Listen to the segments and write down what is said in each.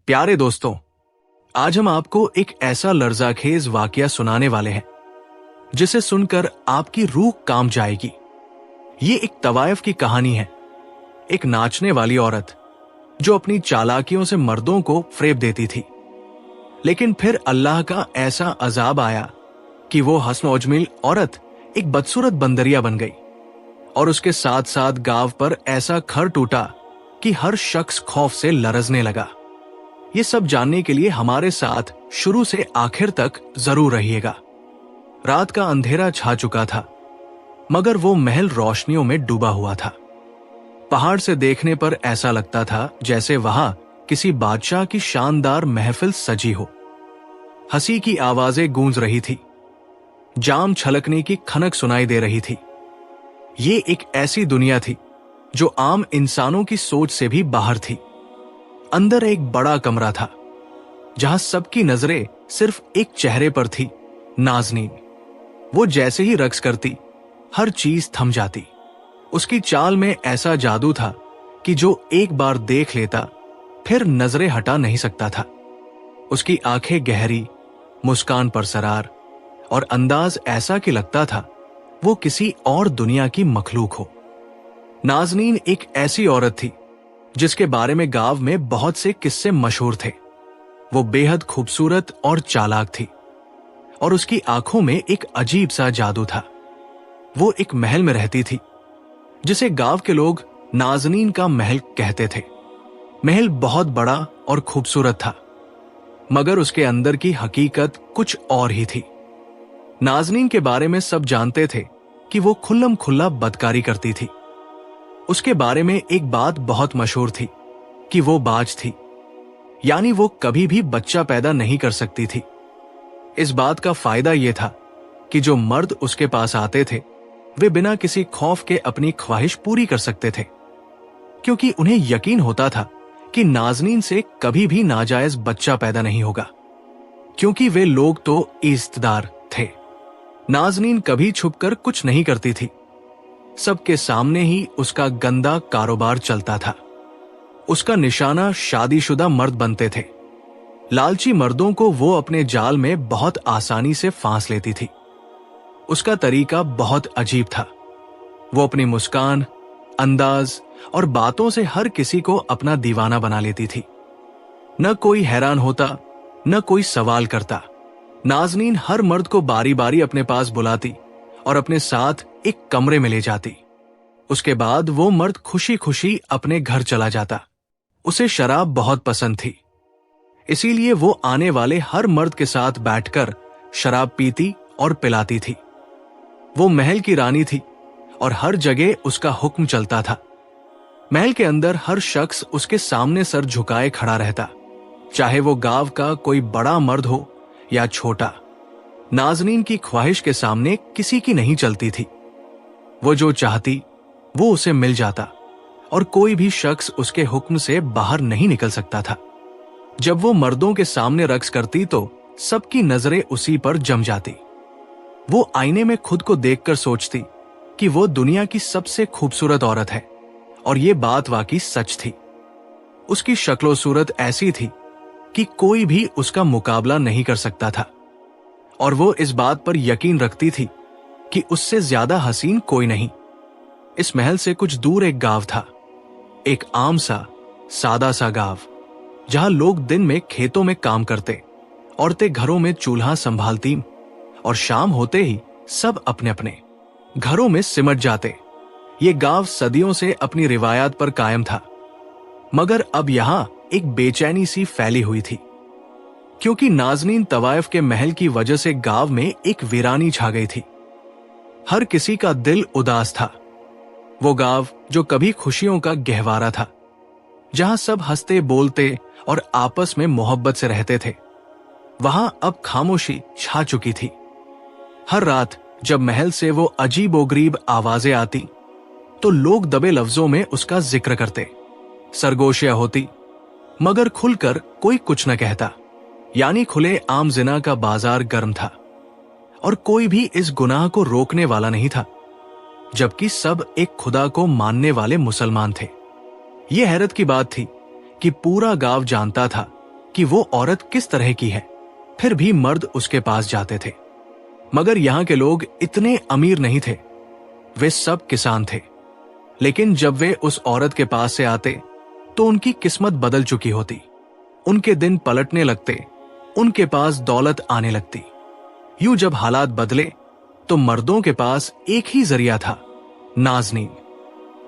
प्यारे दोस्तों, आज हम आपको एक ऐसा लर्जाखेज वाकया सुनाने वाले हैं जिसे सुनकर आपकी रूह कांप जाएगी। ये एक तवायफ की कहानी है। एक नाचने वाली औरत जो अपनी चालाकियों से मर्दों को फ्रेब देती थी, लेकिन फिर अल्लाह का ऐसा अजाब आया कि वो हस्न अजमिल औरत एक बदसूरत बंदरिया बन गई और उसके साथ साथ गांव पर ऐसा खर टूटा कि हर शख्स खौफ से लरजने लगा। ये सब जानने के लिए हमारे साथ शुरू से आखिर तक जरूर रहिएगा। रात का अंधेरा छा चुका था, मगर वो महल रोशनियों में डूबा हुआ था। पहाड़ से देखने पर ऐसा लगता था जैसे वहां किसी बादशाह की शानदार महफिल सजी हो। हंसी की आवाजें गूंज रही थी, जाम छलकने की खनक सुनाई दे रही थी। ये एक ऐसी दुनिया थी जो आम इंसानों की सोच से भी बाहर थी। अंदर एक बड़ा कमरा था जहां सबकी नजरें सिर्फ एक चेहरे पर थी, नाज़नीन। वो जैसे ही रक्स करती, हर चीज थम जाती। उसकी चाल में ऐसा जादू था कि जो एक बार देख लेता फिर नजरें हटा नहीं सकता था। उसकी आंखें गहरी, मुस्कान परसरार और अंदाज ऐसा कि लगता था वो किसी और दुनिया की मखलूक हो। नाज़नीन एक ऐसी औरत थी जिसके बारे में गांव में बहुत से किस्से मशहूर थे। वो बेहद खूबसूरत और चालाक थी और उसकी आंखों में एक अजीब सा जादू था। वो एक महल में रहती थी जिसे गांव के लोग नाज़नीन का महल कहते थे। महल बहुत बड़ा और खूबसूरत था, मगर उसके अंदर की हकीकत कुछ और ही थी। नाज़नीन के बारे में सब जानते थे कि वो खुल्लम खुल्ला बदकारी करती थी। उसके बारे में एक बात बहुत मशहूर थी कि वो बाज थी, यानी वो कभी भी बच्चा पैदा नहीं कर सकती थी। इस बात का फायदा यह था कि जो मर्द उसके पास आते थे वे बिना किसी खौफ के अपनी ख्वाहिश पूरी कर सकते थे, क्योंकि उन्हें यकीन होता था कि नाज़नीन से कभी भी नाजायज बच्चा पैदा नहीं होगा, क्योंकि वे लोग तो इज्जतदार थे। नाज़नीन कभी छुपकर कुछ नहीं करती थी। सबके सामने ही उसका गंदा कारोबार चलता था। उसका निशाना शादीशुदा मर्द बनते थे। लालची मर्दों को वो अपने जाल में बहुत आसानी से फांस लेती थी। उसका तरीका बहुत अजीब था। वो अपनी मुस्कान, अंदाज और बातों से हर किसी को अपना दीवाना बना लेती थी। न कोई हैरान होता, न कोई सवाल करता। नाज़नीन हर मर्द को बारी बारी अपने पास बुलाती और अपने साथ एक कमरे में ले जाती। उसके बाद वो मर्द खुशी खुशी अपने घर चला जाता। उसे शराब बहुत पसंद थी, इसीलिए वो आने वाले हर मर्द के साथ बैठकर शराब पीती और पिलाती थी। वो महल की रानी थी और हर जगह उसका हुक्म चलता था। महल के अंदर हर शख्स उसके सामने सर झुकाए खड़ा रहता, चाहे वो गांव का कोई बड़ा मर्द हो या छोटा। नाज़नीन की ख्वाहिश के सामने किसी की नहीं चलती थी। वो जो चाहती वो उसे मिल जाता और कोई भी शख्स उसके हुक्म से बाहर नहीं निकल सकता था। जब वो मर्दों के सामने रक्स करती तो सबकी नजरें उसी पर जम जाती। वो आईने में खुद को देखकर सोचती कि वो दुनिया की सबसे खूबसूरत औरत है, और ये बात वाकई सच थी। उसकी शक्लो सूरत ऐसी थी कि कोई भी उसका मुकाबला नहीं कर सकता था, और वो इस बात पर यकीन रखती थी कि उससे ज्यादा हसीन कोई नहीं। इस महल से कुछ दूर एक गांव था, एक आम सा सादा सा गांव, जहां लोग दिन में खेतों में काम करते, औरतें घरों में चूल्हा संभालती और शाम होते ही सब अपने अपने घरों में सिमट जाते। ये गांव सदियों से अपनी रिवायात पर कायम था, मगर अब यहां एक बेचैनी सी फैली हुई थी, क्योंकि नाज़नीन तवायफ के महल की वजह से गांव में एक वीरानी छा गई थी। हर किसी का दिल उदास था। वो गांव जो कभी खुशियों का गहवारा था, जहां सब हंसते बोलते और आपस में मोहब्बत से रहते थे, वहां अब खामोशी छा चुकी थी। हर रात जब महल से वो अजीबोगरीब आवाजें आती तो लोग दबे लफ्जों में उसका जिक्र करते। सरगोशियां होती, मगर खुलकर कोई कुछ न कहता। यानी खुले आम जिना का बाजार गर्म था और कोई भी इस गुनाह को रोकने वाला नहीं था, जबकि सब एक खुदा को मानने वाले मुसलमान थे। यह हैरत की बात थी कि पूरा गांव जानता था कि वो औरत किस तरह की है, फिर भी मर्द उसके पास जाते थे। मगर यहां के लोग इतने अमीर नहीं थे, वे सब किसान थे। लेकिन जब वे उस औरत के पास से आते तो उनकी किस्मत बदल चुकी होती, उनके दिन पलटने लगते, उनके पास दौलत आने लगती। यूं जब हालात बदले तो मर्दों के पास एक ही जरिया था, नाज़नीन।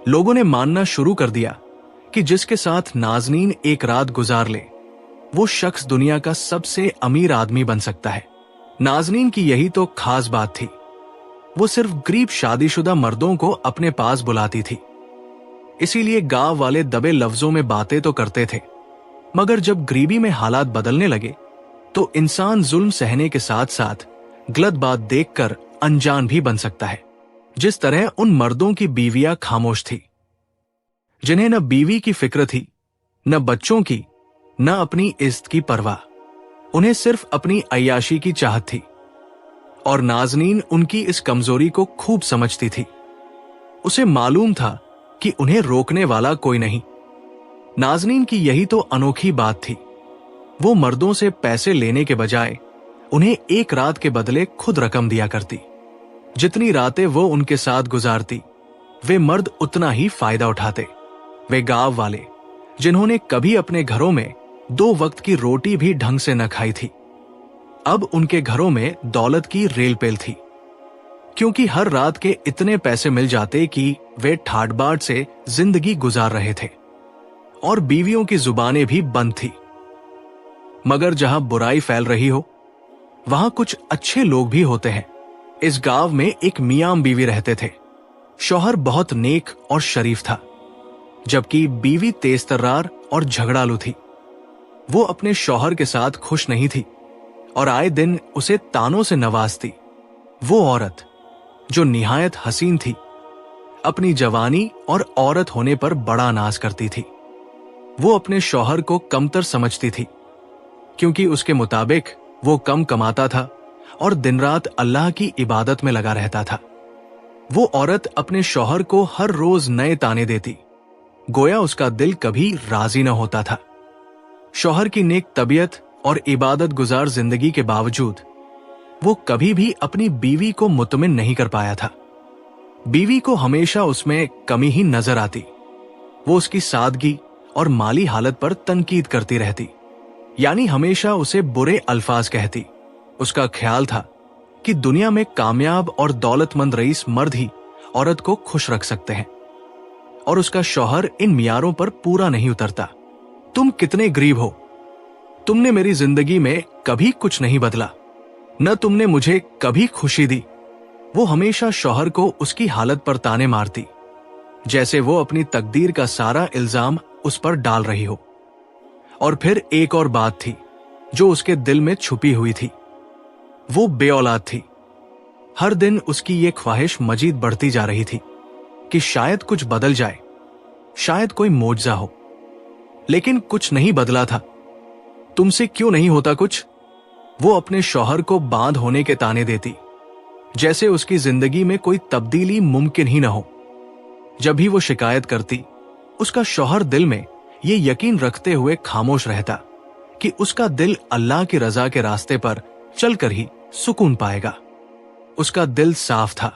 लोगों ने मानना शुरू कर दिया कि जिसके साथ नाज़नीन एक रात गुजार ले, वो शख्स दुनिया का सबसे अमीर आदमी बन सकता है। नाज़नीन की यही तो खास बात थी। वो सिर्फ गरीब शादीशुदा मर्दों को अपने पास बुलाती थी। इसीलिए गांव वाले दबे लफ्जों में बातें तो करते थे, मगर जब गरीबी में हालात बदलने लगे तो इंसान जुल्म सहने के साथ साथ गलत बात देखकर अनजान भी बन सकता है। जिस तरह उन मर्दों की बीवियां खामोश थी, जिन्हें न बीवी की फिक्र थी, न बच्चों की, न अपनी इज्जत की परवाह। उन्हें सिर्फ अपनी अय्याशी की चाहत थी, और नाज़नीन उनकी इस कमजोरी को खूब समझती थी। उसे मालूम था कि उन्हें रोकने वाला कोई नहीं। नाज़नीन की यही तो अनोखी बात थी। वो मर्दों से पैसे लेने के बजाय उन्हें एक रात के बदले खुद रकम दिया करती। जितनी रातें वो उनके साथ गुजारती, वे मर्द उतना ही फायदा उठाते। वे गांव वाले, जिन्होंने कभी अपने घरों में 2 वक्त की रोटी भी ढंग से न खाई थी, अब उनके घरों में दौलत की रेलपेल थी, क्योंकि हर रात के इतने पैसे मिल जाते कि वे ठाट बाट से जिंदगी गुजार रहे थे, और बीवियों की जुबानें भी बंद थी। मगर जहां बुराई फैल रही हो, वहां कुछ अच्छे लोग भी होते हैं। इस गांव में एक मियां बीवी रहते थे। शौहर बहुत नेक और शरीफ था, जबकि बीवी तेजतर्रार और झगड़ालू थी। वो अपने शौहर के साथ खुश नहीं थी और आए दिन उसे तानों से नवाजती। वो औरत जो निहायत हसीन थी, अपनी जवानी और औरत होने पर बड़ा नाज करती थी। वो अपने शौहर को कमतर समझती थी, क्योंकि उसके मुताबिक वो कम कमाता था और दिन रात अल्लाह की इबादत में लगा रहता था। वो औरत अपने शौहर को हर रोज नए ताने देती, गोया उसका दिल कभी राजी न होता था। शौहर की नेक तबीयत और इबादत गुजार जिंदगी के बावजूद वो कभी भी अपनी बीवी को मुतमिन नहीं कर पाया था। बीवी को हमेशा उसमें कमी ही नजर आती। वो उसकी सादगी और माली हालत पर तनकीद करती रहती, यानी हमेशा उसे बुरे अल्फाज कहती। उसका ख्याल था कि दुनिया में कामयाब और दौलतमंद रईस मर्द ही औरत को खुश रख सकते हैं, और उसका शौहर इन मियारों पर पूरा नहीं उतरता। तुम कितने गरीब हो, तुमने मेरी जिंदगी में कभी कुछ नहीं बदला, न तुमने मुझे कभी खुशी दी। वो हमेशा शौहर को उसकी हालत पर ताने मारती, जैसे वो अपनी तकदीर का सारा इल्जाम उस पर डाल रही हो। और फिर एक और बात थी जो उसके दिल में छुपी हुई थी। वो बेऔलाद थी। हर दिन उसकी ये ख्वाहिश मजीद बढ़ती जा रही थी कि शायद कुछ बदल जाए, शायद कोई मोजज़ा हो। लेकिन कुछ नहीं बदला था। तुमसे क्यों नहीं होता कुछ? वो अपने शौहर को बांध होने के ताने देती, जैसे उसकी जिंदगी में कोई तब्दीली मुमकिन ही न हो। जब भी वो शिकायत करती, उसका शौहर दिल में ये यकीन रखते हुए खामोश रहता कि उसका दिल अल्लाह की रजा के रास्ते पर चलकर ही सुकून पाएगा। उसका दिल साफ था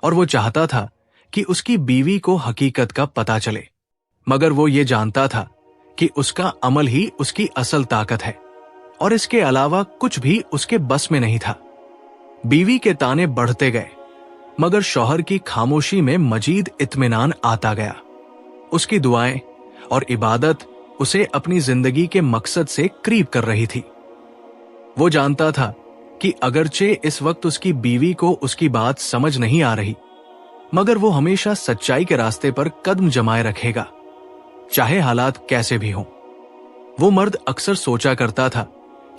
और वो चाहता था कि उसकी बीवी को हकीकत का पता चले, मगर वो ये जानता था कि उसका अमल ही उसकी असल ताकत है और इसके अलावा कुछ भी उसके बस में नहीं था। बीवी के ताने बढ़ते गए, मगर शौहर की खामोशी में मजीद इत्मीनान आता गया। उसकी दुआएं और इबादत उसे अपनी जिंदगी के मकसद से करीब कर रही थी। वो जानता था कि अगरचे इस वक्त उसकी बीवी को उसकी बात समझ नहीं आ रही, मगर वो हमेशा सच्चाई के रास्ते पर कदम जमाए रखेगा, चाहे हालात कैसे भी हों। वो मर्द अक्सर सोचा करता था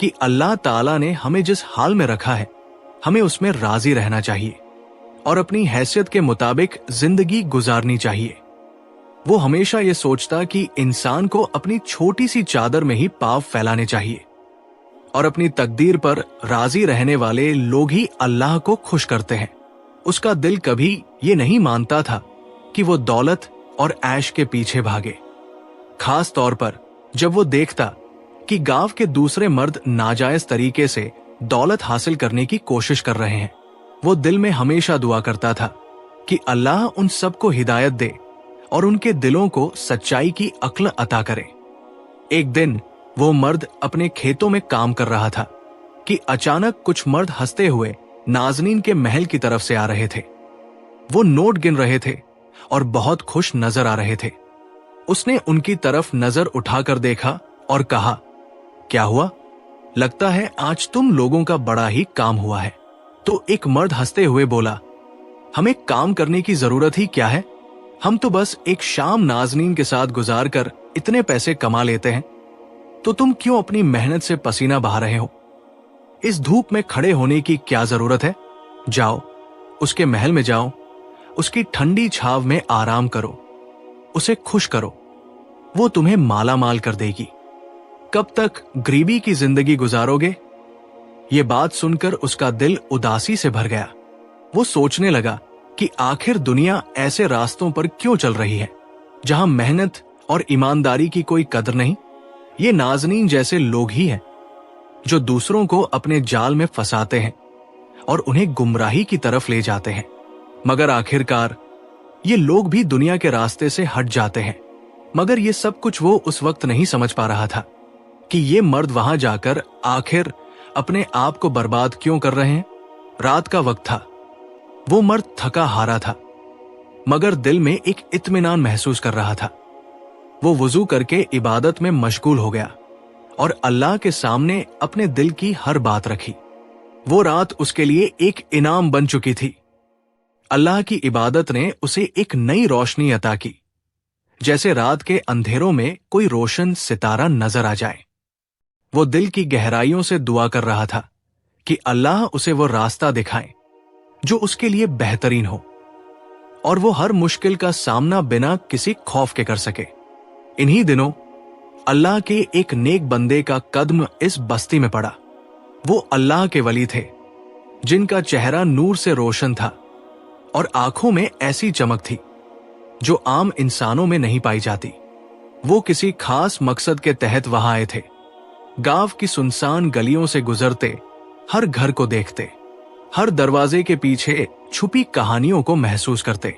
कि अल्लाह ताला ने हमें जिस हाल में रखा है, हमें उसमें राजी रहना चाहिए और अपनी हैसियत के मुताबिक जिंदगी गुजारनी चाहिए। वो हमेशा ये सोचता कि इंसान को अपनी छोटी सी चादर में ही पाँव फैलाने चाहिए और अपनी तकदीर पर राजी रहने वाले लोग ही अल्लाह को खुश करते हैं। उसका दिल कभी ये नहीं मानता था कि वो दौलत और ऐश के पीछे भागे, खास तौर पर जब वो देखता कि गांव के दूसरे मर्द नाजायज तरीके से दौलत हासिल करने की कोशिश कर रहे हैं। वो दिल में हमेशा दुआ करता था कि अल्लाह उन सबको हिदायत दे और उनके दिलों को सच्चाई की अक्ल अता करे। एक दिन वो मर्द अपने खेतों में काम कर रहा था कि अचानक कुछ मर्द हंसते हुए नाजनीन के महल की तरफ से आ रहे थे। वो नोट गिन रहे थे और बहुत खुश नजर आ रहे थे। उसने उनकी तरफ नजर उठाकर देखा और कहा, क्या हुआ? लगता है आज तुम लोगों का बड़ा ही काम हुआ है। तो एक मर्द हंसते हुए बोला, हमें काम करने की जरूरत ही क्या है? हम तो बस एक शाम नाजनीन के साथ गुजार कर इतने पैसे कमा लेते हैं। तो तुम क्यों अपनी मेहनत से पसीना बहा रहे हो? इस धूप में खड़े होने की क्या जरूरत है? जाओ, उसके महल में जाओ, उसकी ठंडी छाव में आराम करो, उसे खुश करो, वो तुम्हें माला माल कर देगी। कब तक गरीबी की जिंदगी गुजारोगे? ये बात सुनकर उसका दिल उदासी से भर गया। वो सोचने लगा कि आखिर दुनिया ऐसे रास्तों पर क्यों चल रही है जहां मेहनत और ईमानदारी की कोई कदर नहीं। ये नाजनीन जैसे लोग ही हैं जो दूसरों को अपने जाल में फंसाते हैं और उन्हें गुमराही की तरफ ले जाते हैं। मगर आखिरकार ये लोग भी दुनिया के रास्ते से हट जाते हैं। मगर ये सब कुछ वो उस वक्त नहीं समझ पा रहा था कि ये मर्द वहां जाकर आखिर अपने आप को बर्बाद क्यों कर रहे हैं। रात का वक्त था। वो मर्द थका हारा था, मगर दिल में एक इत्मीनान महसूस कर रहा था। वो वुजू करके इबादत में मशगूल हो गया और अल्लाह के सामने अपने दिल की हर बात रखी। वो रात उसके लिए एक इनाम बन चुकी थी। अल्लाह की इबादत ने उसे एक नई रोशनी अता की, जैसे रात के अंधेरों में कोई रोशन सितारा नजर आ जाए। वो दिल की गहराइयों से दुआ कर रहा था कि अल्लाह उसे वो रास्ता दिखाए जो उसके लिए बेहतरीन हो और वो हर मुश्किल का सामना बिना किसी खौफ के कर सके। इन्हीं दिनों अल्लाह के एक नेक बंदे का कदम इस बस्ती में पड़ा। वो अल्लाह के वली थे जिनका चेहरा नूर से रोशन था और आंखों में ऐसी चमक थी जो आम इंसानों में नहीं पाई जाती। वो किसी खास मकसद के तहत वहां आए थे। गांव की सुनसान गलियों से गुजरते, हर घर को देखते, हर दरवाजे के पीछे छुपी कहानियों को महसूस करते।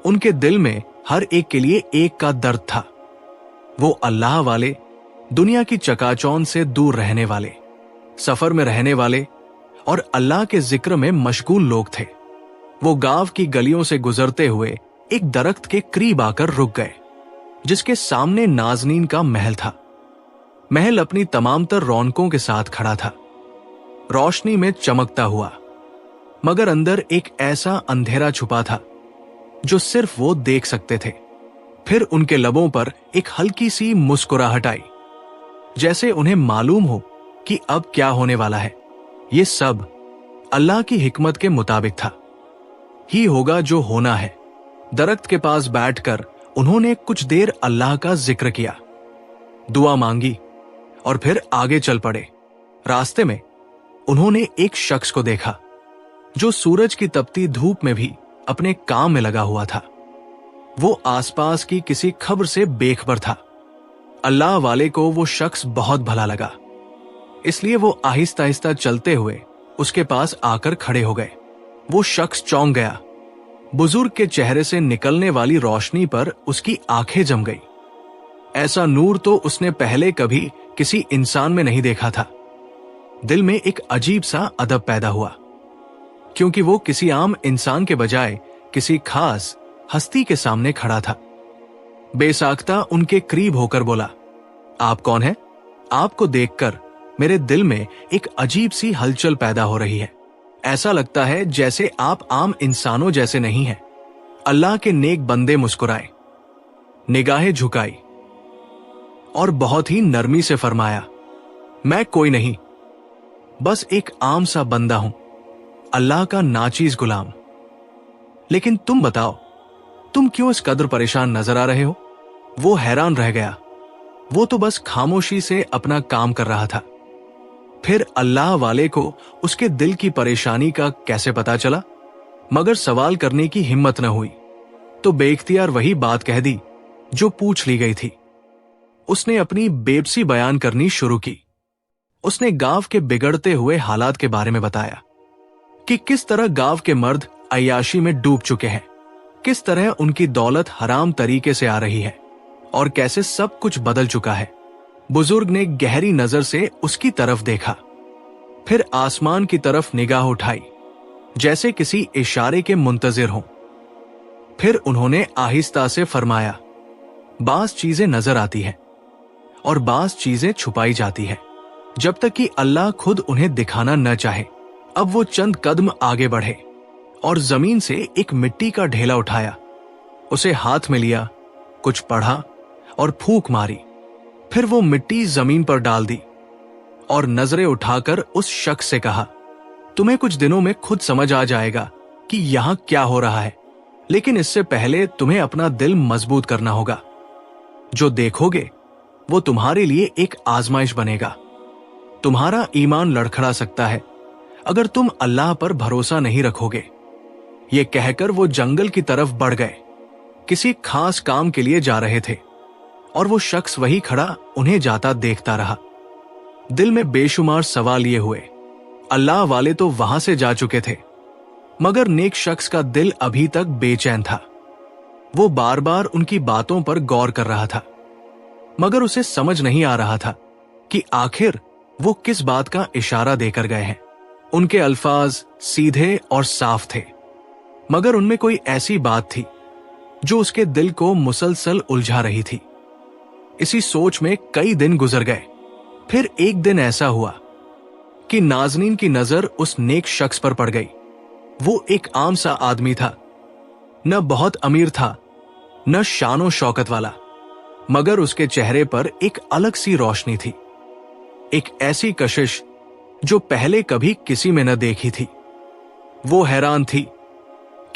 उनके दिल में हर एक के लिए एक का दर्द था। वो अल्लाह वाले, दुनिया की चकाचौंध से दूर रहने वाले, सफर में रहने वाले और अल्लाह के जिक्र में मशगूल लोग थे। वो गांव की गलियों से गुजरते हुए एक दरख्त के करीब आकर रुक गए, जिसके सामने नाजनीन का महल था। महल अपनी तमाम तर रौनकों के साथ खड़ा था, रोशनी में चमकता हुआ, मगर अंदर एक ऐसा अंधेरा छुपा था जो सिर्फ वो देख सकते थे। फिर उनके लबों पर एक हल्की सी मुस्कुराहट आई, जैसे उन्हें मालूम हो कि अब क्या होने वाला है। ये सब अल्लाह की हिकमत के मुताबिक था, ही होगा जो होना है। दरख्त के पास बैठकर उन्होंने कुछ देर अल्लाह का जिक्र किया, दुआ मांगी और फिर आगे चल पड़े। रास्ते में उन्होंने एक शख्स को देखा जो सूरज की तपती धूप में भी अपने काम में लगा हुआ था। वो आसपास की किसी खबर से बेखबर था। अल्लाह वाले को वो शख्स बहुत भला लगा, इसलिए वो आहिस्ता आहिस्ता चलते हुए उसके पास आकर खड़े हो गए। वो शख्स चौंक गया। बुजुर्ग के चेहरे से निकलने वाली रोशनी पर उसकी आंखें जम गई। ऐसा नूर तो उसने पहले कभी किसी इंसान में नहीं देखा था। दिल में एक अजीब सा अदब पैदा हुआ, क्योंकि वो किसी आम इंसान के बजाय किसी खास हस्ती के सामने खड़ा था। बेसाख्ता उनके करीब होकर बोला, आप कौन हैं? आपको देखकर मेरे दिल में एक अजीब सी हलचल पैदा हो रही है। ऐसा लगता है जैसे आप आम इंसानों जैसे नहीं हैं। अल्लाह के नेक बंदे मुस्कुराए, निगाहें झुकाई और बहुत ही नरमी से फरमाया, मैं कोई नहीं, बस एक आम सा बंदा हूं, अल्लाह का नाचीज गुलाम। लेकिन तुम बताओ, तुम क्यों इस कदर परेशान नजर आ रहे हो? वो हैरान रह गया। वो तो बस खामोशी से अपना काम कर रहा था। फिर अल्लाह वाले को उसके दिल की परेशानी का कैसे पता चला? मगर सवाल करने की हिम्मत न हुई, तो बेइख्तियार वही बात कह दी जो पूछ ली गई थी। उसने अपनी बेबसी बयान करनी शुरू की। उसने गांव के बिगड़ते हुए हालात के बारे में बताया कि किस तरह गांव के मर्द अय्याशी में डूब चुके हैं, किस तरह उनकी दौलत हराम तरीके से आ रही है और कैसे सब कुछ बदल चुका है। बुजुर्ग ने गहरी नजर से उसकी तरफ देखा, फिर आसमान की तरफ निगाह उठाई जैसे किसी इशारे के मुंतजिर हों। फिर उन्होंने आहिस्ता से फरमाया, बास चीजें नजर आती हैं और बास चीजें छुपाई जाती है जब तक कि अल्लाह खुद उन्हें दिखाना न चाहे। अब वो चंद कदम आगे बढ़े और जमीन से एक मिट्टी का ढेला उठाया, उसे हाथ में लिया, कुछ पढ़ा और फूंक मारी। फिर वो मिट्टी जमीन पर डाल दी और नजरें उठाकर उस शख्स से कहा, तुम्हें कुछ दिनों में खुद समझ आ जाएगा कि यहां क्या हो रहा है, लेकिन इससे पहले तुम्हें अपना दिल मजबूत करना होगा। जो देखोगे वो तुम्हारे लिए एक आजमाइश बनेगा। तुम्हारा ईमान लड़खड़ा सकता है अगर तुम अल्लाह पर भरोसा नहीं रखोगे। ये कहकर वो जंगल की तरफ बढ़ गए। किसी खास काम के लिए जा रहे थे और वो शख्स वही खड़ा उन्हें जाता देखता रहा। दिल में बेशुमार सवाल ये हुए, अल्लाह वाले तो वहां से जा चुके थे, मगर नेक शख्स का दिल अभी तक बेचैन था। वो बार बार उनकी बातों पर गौर कर रहा था, मगर उसे समझ नहीं आ रहा था कि आखिर वो किस बात का इशारा देकर गए हैं। उनके अल्फाज सीधे और साफ थे, मगर उनमें कोई ऐसी बात थी जो उसके दिल को मुसलसल उलझा रही थी। इसी सोच में कई दिन गुजर गए। फिर एक दिन ऐसा हुआ कि नाज़नीन की नजर उस नेक शख्स पर पड़ गई। वो एक आम सा आदमी था, न बहुत अमीर था, न शानो शौकत वाला, मगर उसके चेहरे पर एक अलग सी रोशनी थी, एक ऐसी कशिश जो पहले कभी किसी में न देखी थी। वो हैरान थी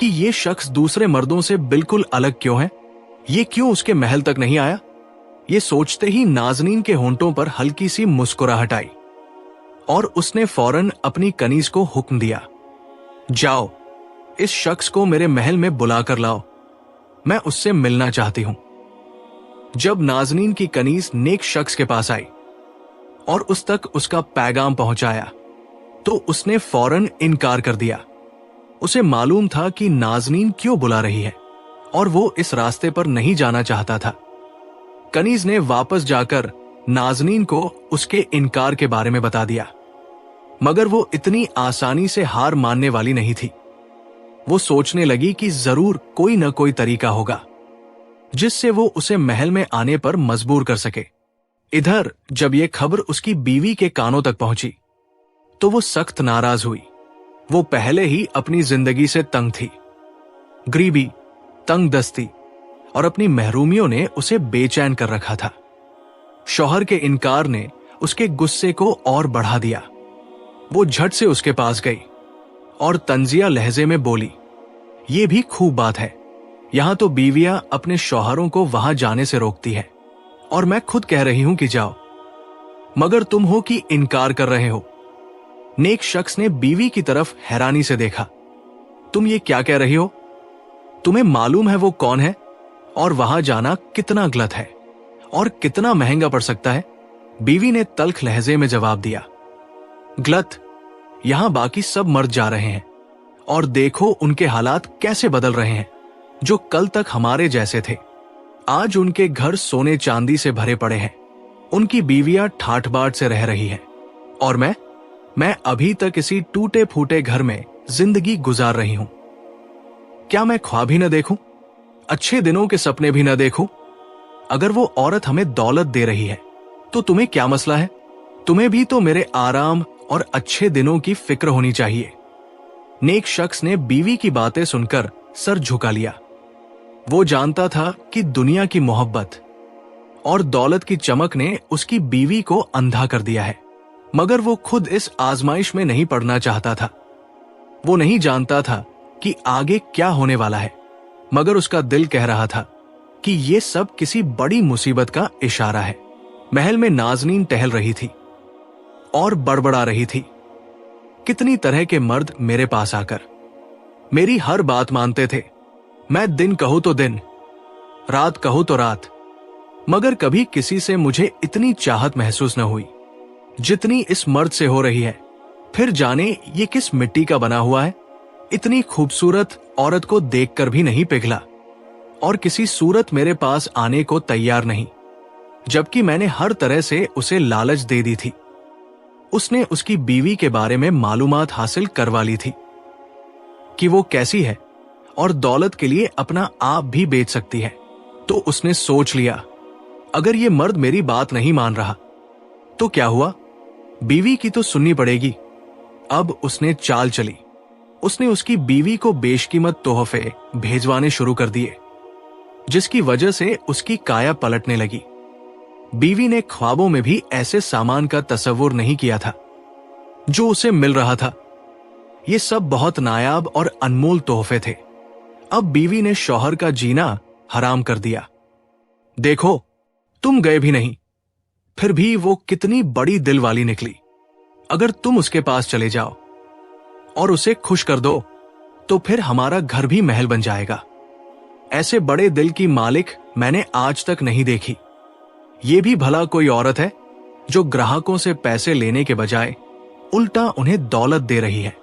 कि ये शख्स दूसरे मर्दों से बिल्कुल अलग क्यों है, ये क्यों उसके महल तक नहीं आया। ये सोचते ही नाज़नीन के होंठों पर हल्की सी मुस्कुराहट आई और उसने फौरन अपनी कनीज को हुक्म दिया, जाओ इस शख्स को मेरे महल में बुलाकर लाओ, मैं उससे मिलना चाहती हूं। जब नाज़नीन की कनीज नेक शख्स के पास आई और उस तक उसका पैगाम पहुंचाया तो उसने फौरन इनकार कर दिया। उसे मालूम था कि नाज़नीन क्यों बुला रही है और वो इस रास्ते पर नहीं जाना चाहता था। कनीज ने वापस जाकर नाज़नीन को उसके इनकार के बारे में बता दिया, मगर वो इतनी आसानी से हार मानने वाली नहीं थी। वो सोचने लगी कि जरूर कोई न कोई तरीका होगा जिससे वो उसे महल में आने पर मजबूर कर सके। इधर जब ये खबर उसकी बीवी के कानों तक पहुंची तो वो सख्त नाराज हुई। वो पहले ही अपनी जिंदगी से तंग थी। गरीबी, तंग दस्ती और अपनी महरूमियों ने उसे बेचैन कर रखा था। शौहर के इनकार ने उसके गुस्से को और बढ़ा दिया। वो झट से उसके पास गई और तंजिया लहजे में बोली, ये भी खूब बात है, यहां तो बीवियां अपने शौहरों को वहां जाने से रोकती है और मैं खुद कह रही हूं कि जाओ, मगर तुम हो कि इनकार कर रहे हो। नेक शख्स ने बीवी की तरफ हैरानी से देखा, तुम ये क्या कह रही हो? तुम्हें मालूम है वो कौन है और वहां जाना कितना गलत है और कितना महंगा पड़ सकता है? बीवी ने तल्ख लहजे में जवाब दिया, गलत? यहां बाकी सब मर्द जा रहे हैं और देखो उनके हालात कैसे बदल रहे हैं। जो कल तक हमारे जैसे थे आज उनके घर सोने चांदी से भरे पड़े हैं, उनकी बीवियां ठाठ बाट से रह रही हैं और मैं अभी तक इसी टूटे फूटे घर में जिंदगी गुजार रही हूं। क्या मैं ख्वाब ही न देखूं, अच्छे दिनों के सपने भी न देखूं? अगर वो औरत हमें दौलत दे रही है तो तुम्हें क्या मसला है? तुम्हें भी तो मेरे आराम और अच्छे दिनों की फिक्र होनी चाहिए। नेक शख्स ने बीवी की बातें सुनकर सर झुका लिया। वो जानता था कि दुनिया की मोहब्बत और दौलत की चमक ने उसकी बीवी को अंधा कर दिया है, मगर वो खुद इस आजमाइश में नहीं पड़ना चाहता था। वो नहीं जानता था कि आगे क्या होने वाला है, मगर उसका दिल कह रहा था कि ये सब किसी बड़ी मुसीबत का इशारा है। महल में नाज़नीन टहल रही थी और बड़बड़ा रही थी, कितनी तरह के मर्द मेरे पास आकर मेरी हर बात मानते थे। मैं दिन कहूं तो दिन, रात कहूं तो रात, मगर कभी किसी से मुझे इतनी चाहत महसूस न हुई जितनी इस मर्द से हो रही है। फिर जाने ये किस मिट्टी का बना हुआ है, इतनी खूबसूरत औरत को देखकर भी नहीं पिघला और किसी सूरत मेरे पास आने को तैयार नहीं, जबकि मैंने हर तरह से उसे लालच दे दी थी। उसने उसकी बीवी के बारे में मालूमात हासिल करवा ली थी कि वो कैसी है और दौलत के लिए अपना आप भी बेच सकती है। तो उसने सोच लिया, अगर ये मर्द मेरी बात नहीं मान रहा तो क्या हुआ, बीवी की तो सुननी पड़ेगी। अब उसने चाल चली। उसने उसकी बीवी को बेशकीमत तोहफे भेजवाने शुरू कर दिए, जिसकी वजह से उसकी काया पलटने लगी। बीवी ने ख्वाबों में भी ऐसे सामान का तसव्वुर नहीं किया था जो उसे मिल रहा था। ये सब बहुत नायाब और अनमोल तोहफे थे। अब बीवी ने शौहर का जीना हराम कर दिया। देखो, तुम गए भी नहीं, फिर भी वो कितनी बड़ी दिल वाली निकली। अगर तुम उसके पास चले जाओ और उसे खुश कर दो तो फिर हमारा घर भी महल बन जाएगा। ऐसे बड़े दिल की मालिक मैंने आज तक नहीं देखी। ये भी भला कोई औरत है जो ग्राहकों से पैसे लेने के बजाय उल्टा उन्हें दौलत दे रही है।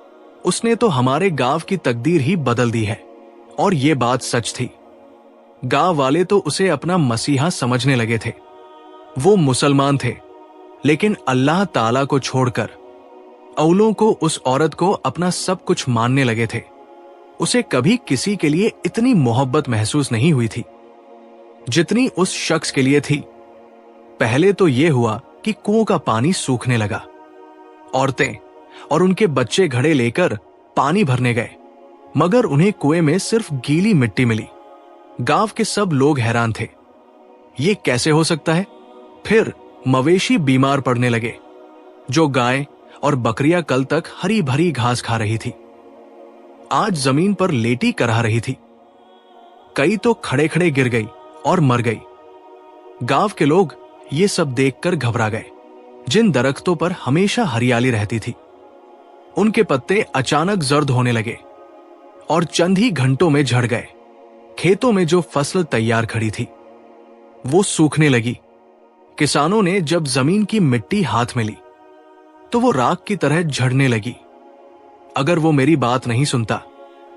उसने तो हमारे गांव की तकदीर ही बदल दी है। और ये बात सच थी। गांव वाले तो उसे अपना मसीहा समझने लगे थे। वो मुसलमान थे, लेकिन अल्लाह ताला को छोड़कर औलों को उस औरत को अपना सब कुछ मानने लगे थे। उसे कभी किसी के लिए इतनी मोहब्बत महसूस नहीं हुई थी जितनी उस शख्स के लिए थी। पहले तो यह हुआ कि कुओं का पानी सूखने लगा। औरतें और उनके बच्चे घड़े लेकर पानी भरने गए, मगर उन्हें कुएं में सिर्फ गीली मिट्टी मिली। गांव के सब लोग हैरान थे, ये कैसे हो सकता है। फिर मवेशी बीमार पड़ने लगे। जो गाय और बकरियां कल तक हरी भरी घास खा रही थी, आज जमीन पर लेटी करहा रही थी। कई तो खड़े खड़े गिर गई और मर गई। गांव के लोग ये सब देखकर घबरा गए। जिन दरख्तों पर हमेशा हरियाली रहती थी, उनके पत्ते अचानक जर्द होने लगे और चंद ही घंटों में झड़ गए। खेतों में जो फसल तैयार खड़ी थी, वो सूखने लगी। किसानों ने जब जमीन की मिट्टी हाथ में ली, तो वो राख की तरह झड़ने लगी। अगर वो मेरी बात नहीं सुनता,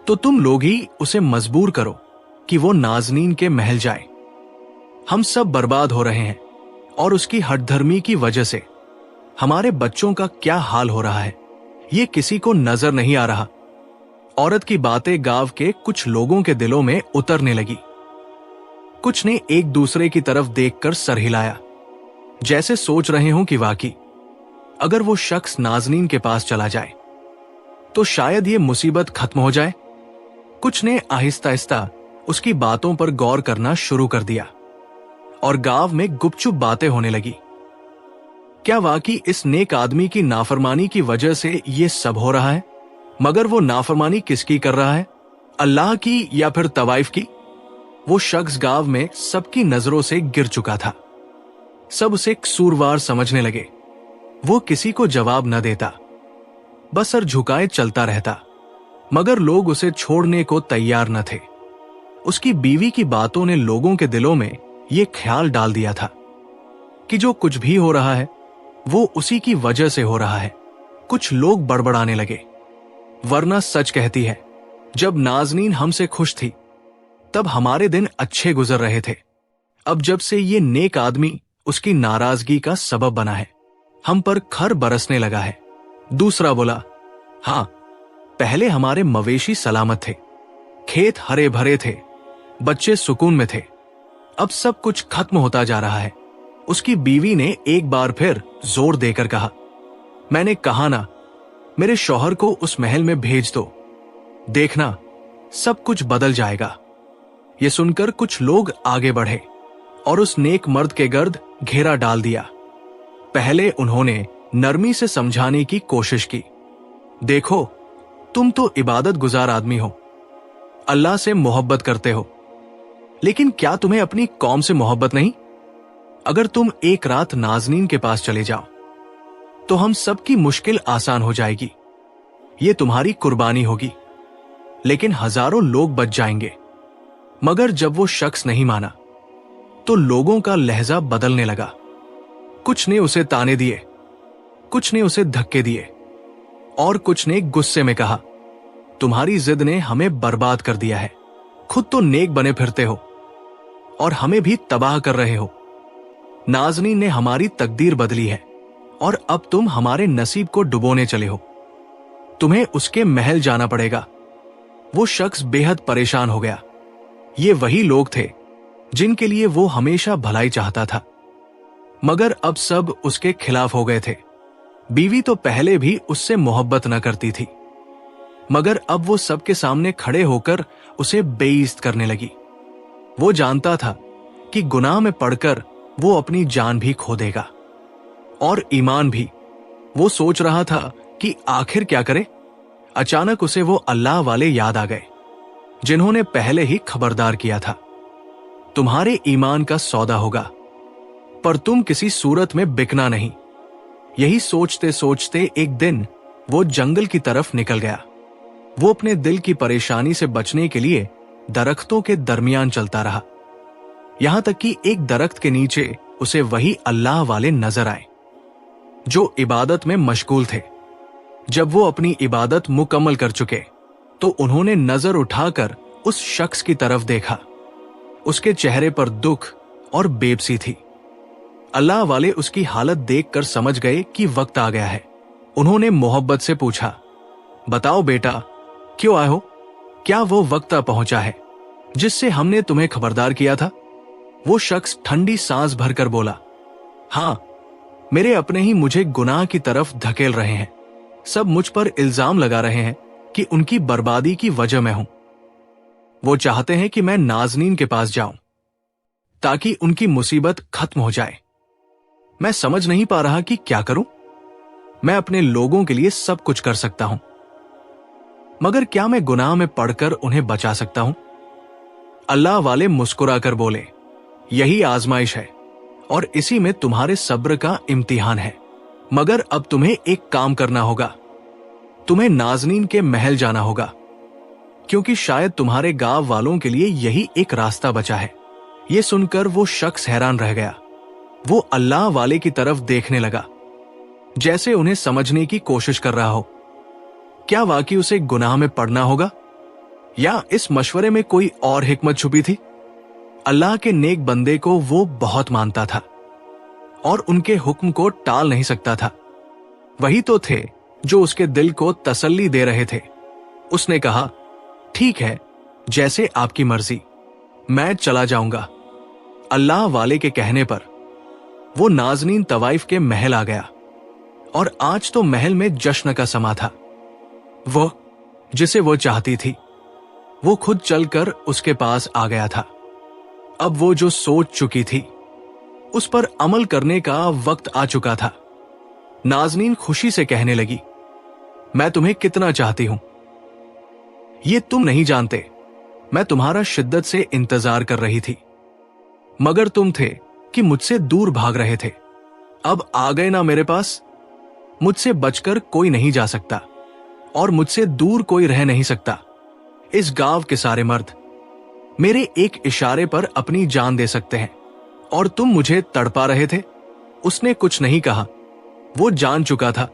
तो तुम लोग ही उसे मजबूर करो कि वो नाजनीन के महल जाए। हम सब बर्बाद हो रहे हैं और उसकी हठधर्मी की वजह से हमारे बच्चों का क्या हाल हो रहा है, ये किसी को नजर नहीं आ रहा। औरत की बातें गांव के कुछ लोगों के दिलों में उतरने लगी। कुछ ने एक दूसरे की तरफ देखकर सर हिलाया, जैसे सोच रहे हों कि वाकई अगर वो शख्स नाजनीन के पास चला जाए तो शायद ये मुसीबत खत्म हो जाए। कुछ ने आहिस्ता आहिस्ता उसकी बातों पर गौर करना शुरू कर दिया और गांव में गुपचुप बातें होने लगी। क्या वाकई इस नेक आदमी की नाफरमानी की वजह से ये सब हो रहा है? मगर वो नाफरमानी किसकी कर रहा है, अल्लाह की या फिर तवाइफ की? वो शख्स गांव में सबकी नजरों से गिर चुका था। सब उसे कसूरवार समझने लगे। वो किसी को जवाब न देता, बस सर झुकाए चलता रहता, मगर लोग उसे छोड़ने को तैयार न थे। उसकी बीवी की बातों ने लोगों के दिलों में ये ख्याल डाल दिया था कि जो कुछ भी हो रहा है वो उसी की वजह से हो रहा है। कुछ लोग बड़बड़ाने लगे, वरना सच कहती है, जब नाजनीन हमसे खुश थी तब हमारे दिन अच्छे गुजर रहे थे। अब जब से ये नेक आदमी उसकी नाराजगी का सबब बना है, हम पर खर बरसने लगा है। दूसरा बोला, हाँ, पहले हमारे मवेशी सलामत थे, खेत हरे भरे थे, बच्चे सुकून में थे। अब सब कुछ खत्म होता जा रहा है। उसकी बीवी ने एक बार फिर जोर देकर कहा, मैंने कहा ना, मेरे शौहर को उस महल में भेज दो, देखना सब कुछ बदल जाएगा। ये सुनकर कुछ लोग आगे बढ़े और उस नेक मर्द के गर्द घेरा डाल दिया। पहले उन्होंने नरमी से समझाने की कोशिश की, देखो तुम तो इबादत गुजार आदमी हो, अल्लाह से मोहब्बत करते हो, लेकिन क्या तुम्हें अपनी कौम से मोहब्बत नहीं? अगर तुम एक रात नाजनीन के पास चले जाओ तो हम सबकी मुश्किल आसान हो जाएगी। ये तुम्हारी कुर्बानी होगी, लेकिन हजारों लोग बच जाएंगे। मगर जब वो शख्स नहीं माना तो लोगों का लहजा बदलने लगा। कुछ ने उसे ताने दिए, कुछ ने उसे धक्के दिए और कुछ ने गुस्से में कहा, तुम्हारी जिद ने हमें बर्बाद कर दिया है। खुद तो नेक बने फिरते हो और हमें भी तबाह कर रहे हो। नाज़नीन ने हमारी तकदीर बदली है और अब तुम हमारे नसीब को डुबोने चले हो। तुम्हें उसके महल जाना पड़ेगा। वो शख्स बेहद परेशान हो गया। ये वही लोग थे जिनके लिए वो हमेशा भलाई चाहता था, मगर अब सब उसके खिलाफ हो गए थे। बीवी तो पहले भी उससे मोहब्बत न करती थी, मगर अब वो सबके सामने खड़े होकर उसे बेइज्जत करने लगी। वो जानता था कि गुनाह में पड़कर वो अपनी जान भी खो देगा और ईमान भी। वो सोच रहा था कि आखिर क्या करे। अचानक उसे वो अल्लाह वाले याद आ गए जिन्होंने पहले ही खबरदार किया था, तुम्हारे ईमान का सौदा होगा पर तुम किसी सूरत में बिकना नहीं। यही सोचते सोचते एक दिन वो जंगल की तरफ निकल गया। वो अपने दिल की परेशानी से बचने के लिए दरख्तों के दरमियान चलता रहा, यहां तक कि एक दरख्त के नीचे उसे वही अल्लाह वाले नजर आए जो इबादत में मशगूल थे। जब वो अपनी इबादत मुकम्मल कर चुके तो उन्होंने नजर उठाकर उस शख्स की तरफ देखा। उसके चेहरे पर दुख और बेबसी थी। अल्लाह वाले उसकी हालत देखकर समझ गए कि वक्त आ गया है। उन्होंने मोहब्बत से पूछा, बताओ बेटा, क्यों आए हो? क्या वो वक्त पहुंचा है जिससे हमने तुम्हें खबरदार किया था? वो शख्स ठंडी सांस भरकर बोला, हां, मेरे अपने ही मुझे गुनाह की तरफ धकेल रहे हैं। सब मुझ पर इल्जाम लगा रहे हैं कि उनकी बर्बादी की वजह मैं हूं। वो चाहते हैं कि मैं नाज़नीन के पास जाऊं ताकि उनकी मुसीबत खत्म हो जाए। मैं समझ नहीं पा रहा कि क्या करूं। मैं अपने लोगों के लिए सब कुछ कर सकता हूं, मगर क्या मैं गुनाह में पड़कर उन्हें बचा सकता हूं? अल्लाह वाले मुस्कुराकर बोले, यही आजमाइश है और इसी में तुम्हारे सब्र का इम्तिहान है। मगर अब तुम्हें एक काम करना होगा। तुम्हें नाज़नीन के महल जाना होगा, क्योंकि शायद तुम्हारे गांव वालों के लिए यही एक रास्ता बचा है। यह सुनकर वो शख्स हैरान रह गया। वो अल्लाह वाले की तरफ देखने लगा, जैसे उन्हें समझने की कोशिश कर रहा हो। क्या वाकई उसे गुनाह में पड़ना होगा या इस मशवरे में कोई और हिकमत छुपी थी? अल्लाह के नेक बंदे को वो बहुत मानता था और उनके हुक्म को टाल नहीं सकता था। वही तो थे जो उसके दिल को तसल्ली दे रहे थे। उसने कहा, ठीक है, जैसे आपकी मर्जी, मैं चला जाऊंगा। अल्लाह वाले के कहने पर वो नाज़नीन तवाइफ के महल आ गया और आज तो महल में जश्न का समा था। वो जिसे वो चाहती थी वो खुद चलकर उसके पास आ गया था। अब वो जो सोच चुकी थी उस पर अमल करने का वक्त आ चुका था। नाज़नीन खुशी से कहने लगी, मैं तुम्हें कितना चाहती हूं ये तुम नहीं जानते। मैं तुम्हारा शिद्दत से इंतजार कर रही थी, मगर तुम थे कि मुझसे दूर भाग रहे थे। अब आ गए ना मेरे पास। मुझसे बचकर कोई नहीं जा सकता और मुझसे दूर कोई रह नहीं सकता। इस गांव के सारे मर्द मेरे एक इशारे पर अपनी जान दे सकते हैं और तुम मुझे तड़पा रहे थे। उसने कुछ नहीं कहा। वो जान चुका था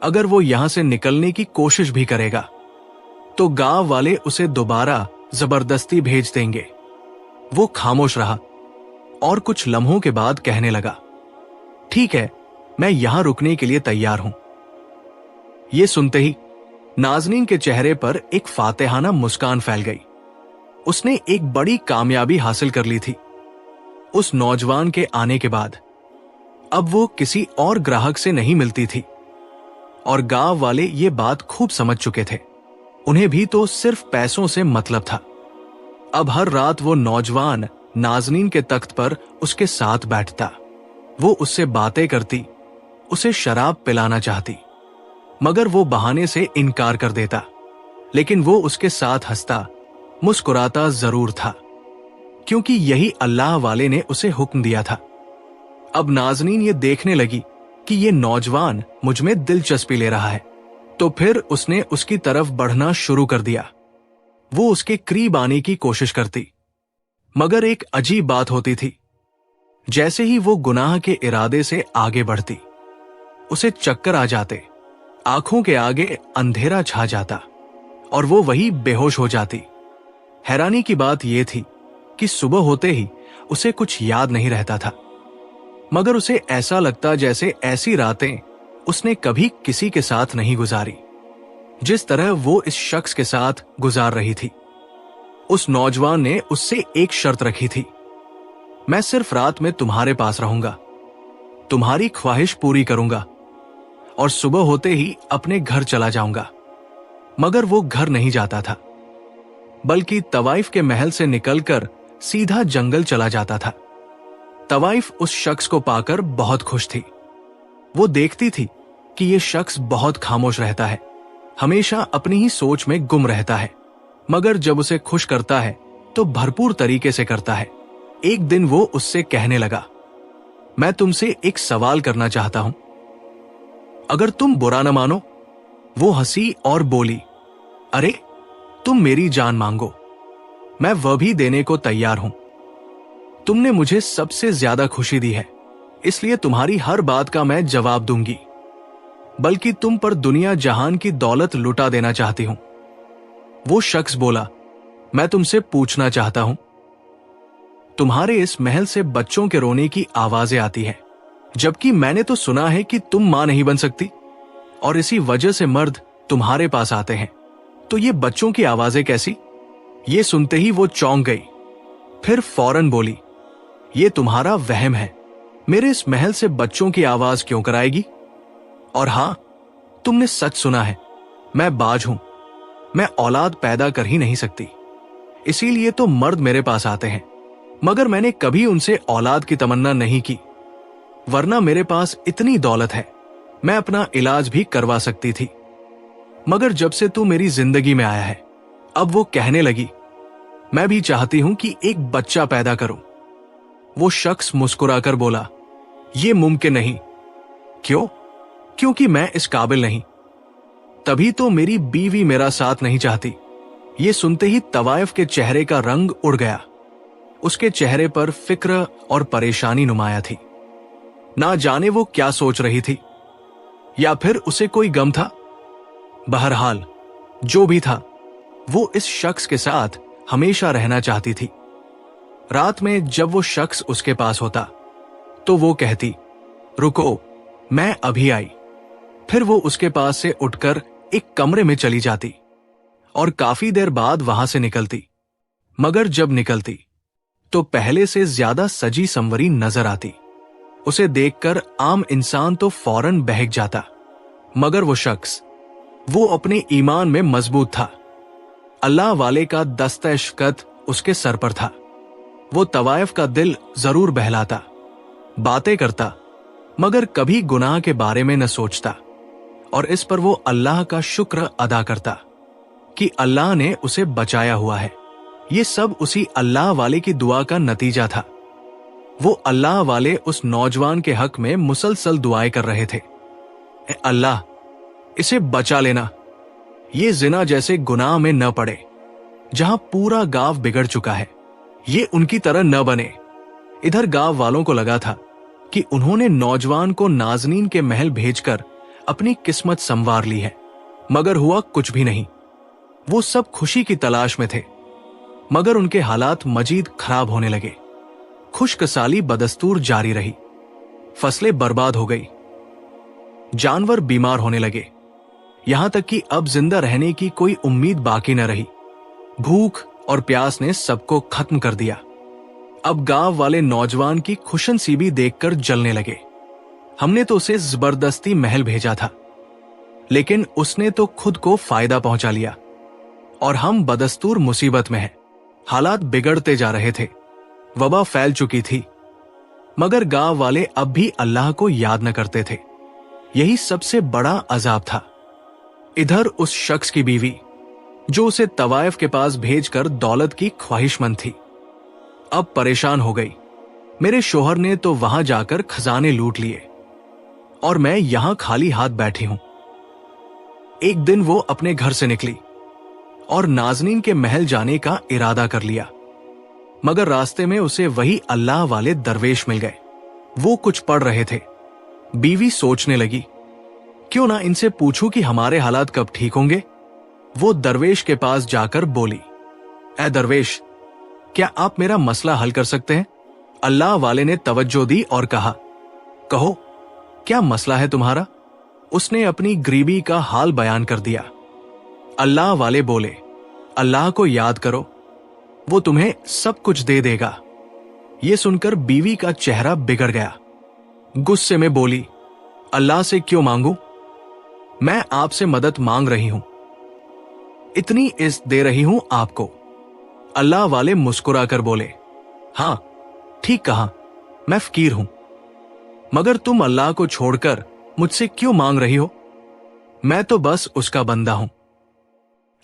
अगर वो यहां से निकलने की कोशिश भी करेगा तो गांव वाले उसे दोबारा जबरदस्ती भेज देंगे। वो खामोश रहा और कुछ लम्हों के बाद कहने लगा, ठीक है, मैं यहां रुकने के लिए तैयार हूं। ये सुनते ही नाज़नीन के चेहरे पर एक फातिहाना मुस्कान फैल गई। उसने एक बड़ी कामयाबी हासिल कर ली थी। उस नौजवान के आने के बाद अब वो किसी और ग्राहक से नहीं मिलती थी और गांव वाले ये बात खूब समझ चुके थे। उन्हें भी तो सिर्फ पैसों से मतलब था। अब हर रात वो नौजवान नाज़नीन के तख्त पर उसके साथ बैठता। वो उससे बातें करती, उसे शराब पिलाना चाहती, मगर वो बहाने से इनकार कर देता। लेकिन वो उसके साथ हंसता, मुस्कुराता जरूर था, क्योंकि यही अल्लाह वाले ने उसे हुक्म दिया था। अब नाज़नीन ये देखने लगी कि ये नौजवान मुझ में दिलचस्पी ले रहा है, तो फिर उसने उसकी तरफ बढ़ना शुरू कर दिया। वो उसके करीब आने की कोशिश करती, मगर एक अजीब बात होती थी। जैसे ही वो गुनाह के इरादे से आगे बढ़ती, उसे चक्कर आ जाते, आंखों के आगे अंधेरा छा जाता और वो वही बेहोश हो जाती। हैरानी की बात यह थी कि सुबह होते ही उसे कुछ याद नहीं रहता था, मगर उसे ऐसा लगता जैसे ऐसी रातें उसने कभी किसी के साथ नहीं गुजारी, जिस तरह वो इस शख्स के साथ गुजार रही थी। उस नौजवान ने उससे एक शर्त रखी थी, मैं सिर्फ रात में तुम्हारे पास रहूंगा, तुम्हारी ख्वाहिश पूरी करूंगा और सुबह होते ही अपने घर चला जाऊंगा। मगर वो घर नहीं जाता था, बल्कि तवाइफ के महल से निकलकर सीधा जंगल चला जाता था। तवाइफ उस शख्स को पाकर बहुत खुश थी। वो देखती थी कि ये शख्स बहुत खामोश रहता है, हमेशा अपनी ही सोच में गुम रहता है, मगर जब उसे खुश करता है तो भरपूर तरीके से करता है। एक दिन वो उससे कहने लगा, मैं तुमसे एक सवाल करना चाहता हूं, अगर तुम बुरा न मानो। वो हंसी और बोली, अरे तुम मेरी जान मांगो, मैं वह भी देने को तैयार हूं। तुमने मुझे सबसे ज्यादा खुशी दी है, इसलिए तुम्हारी हर बात का मैं जवाब दूंगी, बल्कि तुम पर दुनिया जहान की दौलत लुटा देना चाहती हूं। वो शख्स बोला, मैं तुमसे पूछना चाहता हूं, तुम्हारे इस महल से बच्चों के रोने की आवाजें आती हैं, जबकि मैंने तो सुना है कि तुम मां नहीं बन सकती और इसी वजह से मर्द तुम्हारे पास आते हैं, तो ये बच्चों की आवाजें कैसी? ये सुनते ही वो चौंक गई, फिर फौरन बोली, ये तुम्हारा वहम है, मेरे इस महल से बच्चों की आवाज क्यों कराएगी? और हां, तुमने सच सुना है, मैं बाज हूं, मैं औलाद पैदा कर ही नहीं सकती, इसीलिए तो मर्द मेरे पास आते हैं, मगर मैंने कभी उनसे औलाद की तमन्ना नहीं की, वरना मेरे पास इतनी दौलत है, मैं अपना इलाज भी करवा सकती थी। मगर जब से तू मेरी जिंदगी में आया है, अब वो कहने लगी, मैं भी चाहती हूं कि एक बच्चा पैदा करूं। वो शख्स मुस्कुराकर बोला, यह मुमकिन नहीं। क्यों? क्योंकि मैं इस काबिल नहीं, तभी तो मेरी बीवी मेरा साथ नहीं चाहती। ये सुनते ही तवाइफ के चेहरे का रंग उड़ गया, उसके चेहरे पर फिक्र और परेशानी नुमाया थी। ना जाने वो क्या सोच रही थी, या फिर उसे कोई गम था। बहरहाल जो भी था, वो इस शख्स के साथ हमेशा रहना चाहती थी। रात में जब वो शख्स उसके पास होता तो वो कहती, रुको, मैं अभी आई। फिर वो उसके पास से उठकर एक कमरे में चली जाती और काफी देर बाद वहां से निकलती। मगर जब निकलती तो पहले से ज्यादा सजी संवरी नजर आती। उसे देखकर आम इंसान तो फौरन बहक जाता, मगर वो शख्स, वो अपने ईमान में मजबूत था। अल्लाह वाले का दस्ता-ए-शिकत उसके सर पर था। वो तवाइफ का दिल जरूर बहलाता, बातें करता, मगर कभी गुनाह के बारे में न सोचता, और इस पर वो अल्लाह का शुक्र अदा करता कि अल्लाह ने उसे बचाया हुआ है। ये सब उसी अल्लाह वाले की दुआ का नतीजा था। वो अल्लाह वाले उस नौजवान के हक में मुसलसल दुआएं कर रहे थे, अल्लाह इसे बचा लेना, ये जिना जैसे गुनाह में न पड़े जहां पूरा गांव बिगड़ चुका है, ये उनकी तरह न बने। इधर गांव वालों को लगा था कि उन्होंने नौजवान को नाजनीन के महल भेजकर अपनी किस्मत संवार ली है, मगर हुआ कुछ भी नहीं। वो सब खुशी की तलाश में थे, मगर उनके हालात मजीद खराब होने लगे। खुशकसाली बदस्तूर जारी रही, फसलें बर्बाद हो गई, जानवर बीमार होने लगे, यहां तक कि अब जिंदा रहने की कोई उम्मीद बाकी न रही। भूख और प्यास ने सबको खत्म कर दिया। अब गांव वाले नौजवान की खुशनसीबी देखकर जलने लगे। हमने तो उसे जबरदस्ती महल भेजा था, लेकिन उसने तो खुद को फायदा पहुंचा लिया और हम बदस्तूर मुसीबत में हैं। हालात बिगड़ते जा रहे थे, वबा फैल चुकी थी, मगर गांव वाले अब भी अल्लाह को याद न करते थे। यही सबसे बड़ा अजाब था। इधर उस शख्स की बीवी, जो उसे तवाइफ के पास भेजकर दौलत की ख्वाहिशमंद थी, अब परेशान हो गई। मेरे शोहर ने तो वहां जाकर खजाने लूट लिए और मैं यहां खाली हाथ बैठी हूं। एक दिन वो अपने घर से निकली और नाजनीन के महल जाने का इरादा कर लिया, मगर रास्ते में उसे वही अल्लाह वाले दरवेश मिल गए। वो कुछ पढ़ रहे थे। बीवी सोचने लगी, क्यों ना इनसे पूछूं कि हमारे हालात कब ठीक होंगे। वो दरवेश के पास जाकर बोली, ऐ दरवेश, क्या आप मेरा मसला हल कर सकते हैं? अल्लाह वाले ने तवज्जो दी और कहा, कहो क्या मसला है तुम्हारा? उसने अपनी गरीबी का हाल बयान कर दिया। अल्लाह वाले बोले, अल्लाह को याद करो, वो तुम्हें सब कुछ दे देगा। ये सुनकर बीवी का चेहरा बिगड़ गया। गुस्से में बोली, अल्लाह से क्यों मांगू? मैं आपसे मदद मांग रही हूं, इतनी इज्जत दे रही हूं आपको। अल्लाह वाले मुस्कुराकर बोले, हां ठीक कहा, मैं फकीर हूं, मगर तुम अल्लाह को छोड़कर मुझसे क्यों मांग रही हो? मैं तो बस उसका बंदा हूं।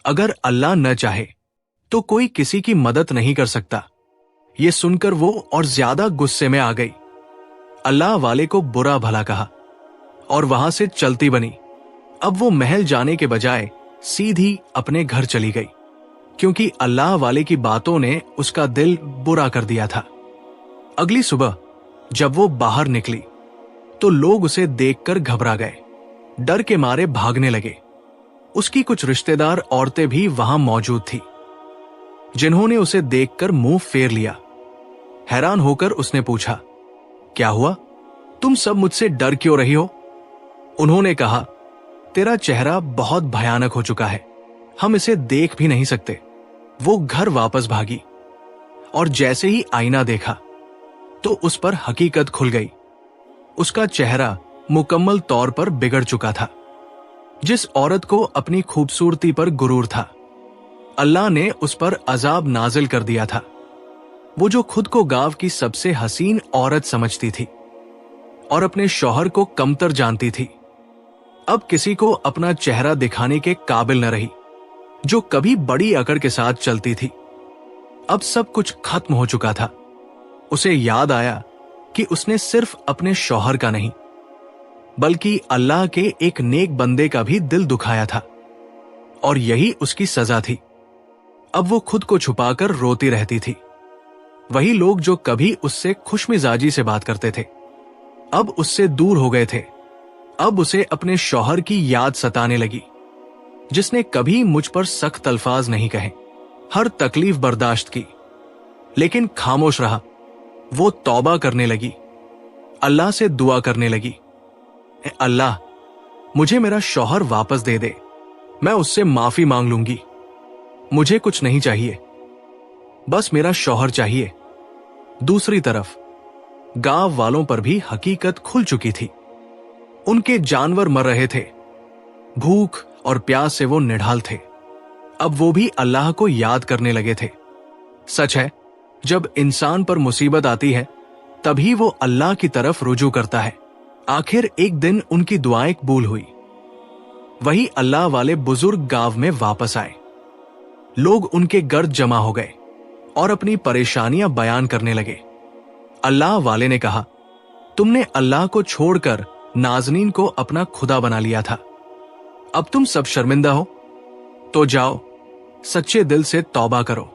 अगर अल्लाह न चाहे तो कोई किसी की मदद नहीं कर सकता। यह सुनकर वो और ज्यादा गुस्से में आ गई। अल्लाह वाले को बुरा भला कहा और वहां से चलती बनी। अब वो महल जाने के बजाय सीधी अपने घर चली गई, क्योंकि अल्लाह वाले की बातों ने उसका दिल बुरा कर दिया था। अगली सुबह जब वो बाहर निकली तो लोग उसे देखकर घबरा गए, डर के मारे भागने लगे। उसकी कुछ रिश्तेदार औरतें भी वहां मौजूद थी, जिन्होंने उसे देखकर मुंह फेर लिया। हैरान होकर उसने पूछा, क्या हुआ? तुम सब मुझसे डर क्यों रही हो? उन्होंने कहा, तेरा चेहरा बहुत भयानक हो चुका है, हम इसे देख भी नहीं सकते। वो घर वापस भागी और जैसे ही आईना देखा तो उस पर हकीकत खुल गई। उसका चेहरा मुकम्मल तौर पर बिगड़ चुका था। जिस औरत को अपनी खूबसूरती पर गुरूर था, अल्लाह ने उस पर अजाब नाजिल कर दिया था। वो जो खुद को गांव की सबसे हसीन औरत समझती थी और अपने शौहर को कमतर जानती थी, अब किसी को अपना चेहरा दिखाने के काबिल न रही। जो कभी बड़ी अकड़ के साथ चलती थी, अब सब कुछ खत्म हो चुका था। उसे याद आया कि उसने सिर्फ अपने शौहर का नहीं, बल्कि अल्लाह के एक नेक बंदे का भी दिल दुखाया था, और यही उसकी सजा थी। अब वो खुद को छुपाकर रोती रहती थी। वही लोग जो कभी उससे खुशमिजाजी से बात करते थे, अब उससे दूर हो गए थे। अब उसे अपने शौहर की याद सताने लगी, जिसने कभी मुझ पर सख्त अल्फाज नहीं कहे, हर तकलीफ बर्दाश्त की, लेकिन खामोश रहा। वो तौबा करने लगी, अल्लाह से दुआ करने लगी, अल्लाह मुझे मेरा शौहर वापस दे दे, मैं उससे माफी मांग लूंगी। मुझे कुछ नहीं चाहिए, बस मेरा शौहर चाहिए। दूसरी तरफ गांव वालों पर भी हकीकत खुल चुकी थी। उनके जानवर मर रहे थे, भूख और प्यास से वो निढाल थे। अब वो भी अल्लाह को याद करने लगे थे। सच है, जब इंसान पर मुसीबत आती है तभी वो अल्लाह की तरफ रुजू करता है। आखिर एक दिन उनकी दुआएं कबूल हुई। वही अल्लाह वाले बुजुर्ग गांव में वापस आए। लोग उनके गर्द जमा हो गए और अपनी परेशानियां बयान करने लगे। अल्लाह वाले ने कहा, तुमने अल्लाह को छोड़कर नाज़नीन को अपना खुदा बना लिया था। अब तुम सब शर्मिंदा हो, तो जाओ सच्चे दिल से तौबा करो।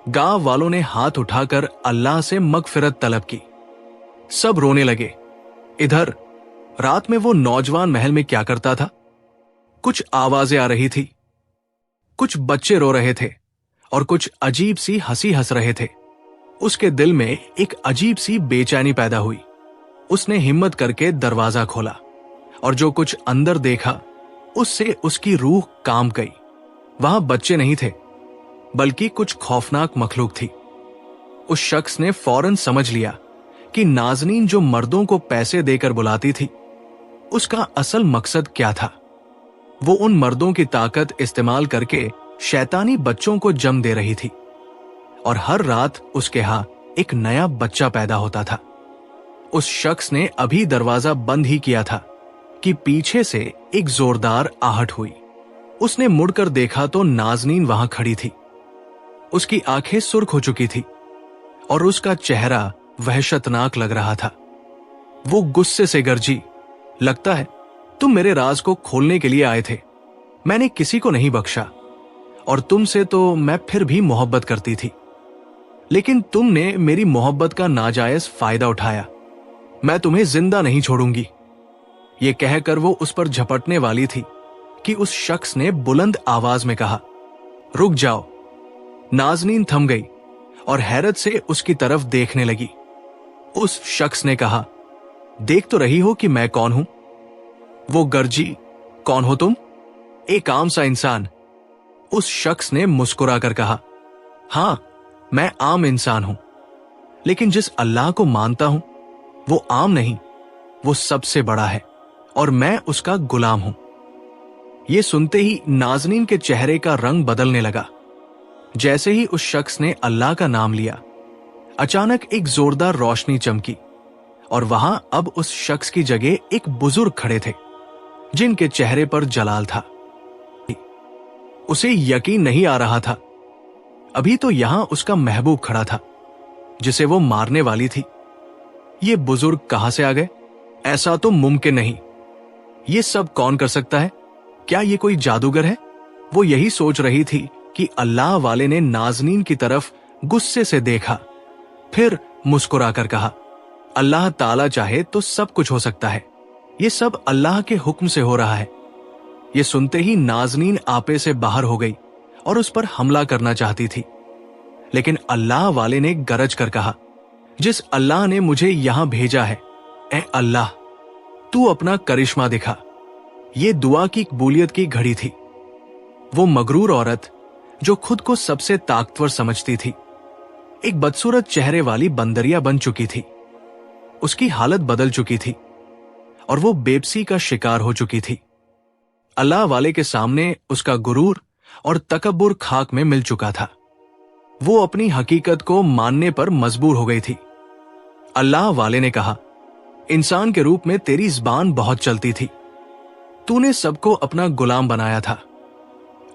गांव वालों ने हाथ उठाकर अल्लाह से मगफिरत तलब की। सब रोने लगे। इधर रात में वो नौजवान महल में क्या करता था? कुछ आवाजें आ रही थी, कुछ बच्चे रो रहे थे और कुछ अजीब सी हंसी हंस रहे थे। उसके दिल में एक अजीब सी बेचैनी पैदा हुई। उसने हिम्मत करके दरवाजा खोला और जो कुछ अंदर देखा उससे उसकी रूह कांप गई। वहां बच्चे नहीं थे, बल्कि कुछ खौफनाक मखलूक थी। उस शख्स ने फौरन समझ लिया कि नाज़नीन जो मर्दों को पैसे देकर बुलाती थी, उसका असल मकसद क्या था। वो उन मर्दों की ताकत इस्तेमाल करके शैतानी बच्चों को जन्म दे रही थी और हर रात उसके यहां एक नया बच्चा पैदा होता था। उस शख्स ने अभी दरवाजा बंद ही किया था कि पीछे से एक जोरदार आहट हुई। उसने मुड़कर देखा तो नाज़नीन वहां खड़ी थी। उसकी आंखें सुर्ख हो चुकी थी और उसका चेहरा वहशतनाक लग रहा था। वो गुस्से से गरजी, लगता है तुम मेरे राज को खोलने के लिए आए थे। मैंने किसी को नहीं बख्शा और तुमसे तो मैं फिर भी मोहब्बत करती थी। लेकिन तुमने मेरी मोहब्बत का नाजायज फायदा उठाया। मैं तुम्हें जिंदा नहीं छोड़ूंगी। ये कहकर वो उस पर झपटने वाली थी कि उस शख्स ने बुलंद आवाज में कहा, रुक जाओ। नाज़नीन थम गई और हैरत से उसकी तरफ देखने लगी। उस शख्स ने कहा, देख तो रही हो कि मैं कौन हूं? वो गर्जी, कौन हो तुम? एक आम सा इंसान। उस शख्स ने मुस्कुरा कर कहा, हां, मैं आम इंसान हूं, लेकिन जिस अल्लाह को मानता हूं वो आम नहीं, वो सबसे बड़ा है और मैं उसका गुलाम हूं। यह सुनते ही नाज़नीन के चेहरे का रंग बदलने लगा। जैसे ही उस शख्स ने अल्लाह का नाम लिया, अचानक एक जोरदार रोशनी चमकी और वहां अब उस शख्स की जगह एक बुजुर्ग खड़े थे जिनके चेहरे पर जलाल था। उसे यकीन नहीं आ रहा था। अभी तो यहां उसका महबूब खड़ा था जिसे वो मारने वाली थी। ये बुजुर्ग कहां से आ गए? ऐसा तो मुमकिन नहीं। ये सब कौन कर सकता है? क्या ये कोई जादूगर है? वो यही सोच रही थी कि अल्लाह वाले ने नाज़नीन की तरफ गुस्से से देखा, फिर मुस्कुराकर कहा, अल्लाह ताला चाहे तो सब कुछ हो सकता है। ये सब अल्लाह के हुक्म से हो रहा है। ये सुनते ही नाज़नीन आपे से बाहर हो गई और उस पर हमला करना चाहती थी, लेकिन अल्लाह वाले ने गरज कर कहा, जिस अल्लाह ने मुझे यहां भेजा है, ए अल्लाह, तू अपना करिश्मा दिखा। ये दुआ की कबूलियत की घड़ी थी। वो मगरूर औरत जो खुद को सबसे ताकतवर समझती थी, एक बदसूरत चेहरे वाली बंदरिया बन चुकी थी। उसकी हालत बदल चुकी थी और वो बेबसी का शिकार हो चुकी थी। अल्लाह वाले के सामने उसका गुरूर और तकब्बुर खाक में मिल चुका था। वो अपनी हकीकत को मानने पर मजबूर हो गई थी। अल्लाह वाले ने कहा, इंसान के रूप में तेरी ज़बान बहुत चलती थी। तूने सबको अपना गुलाम बनाया था।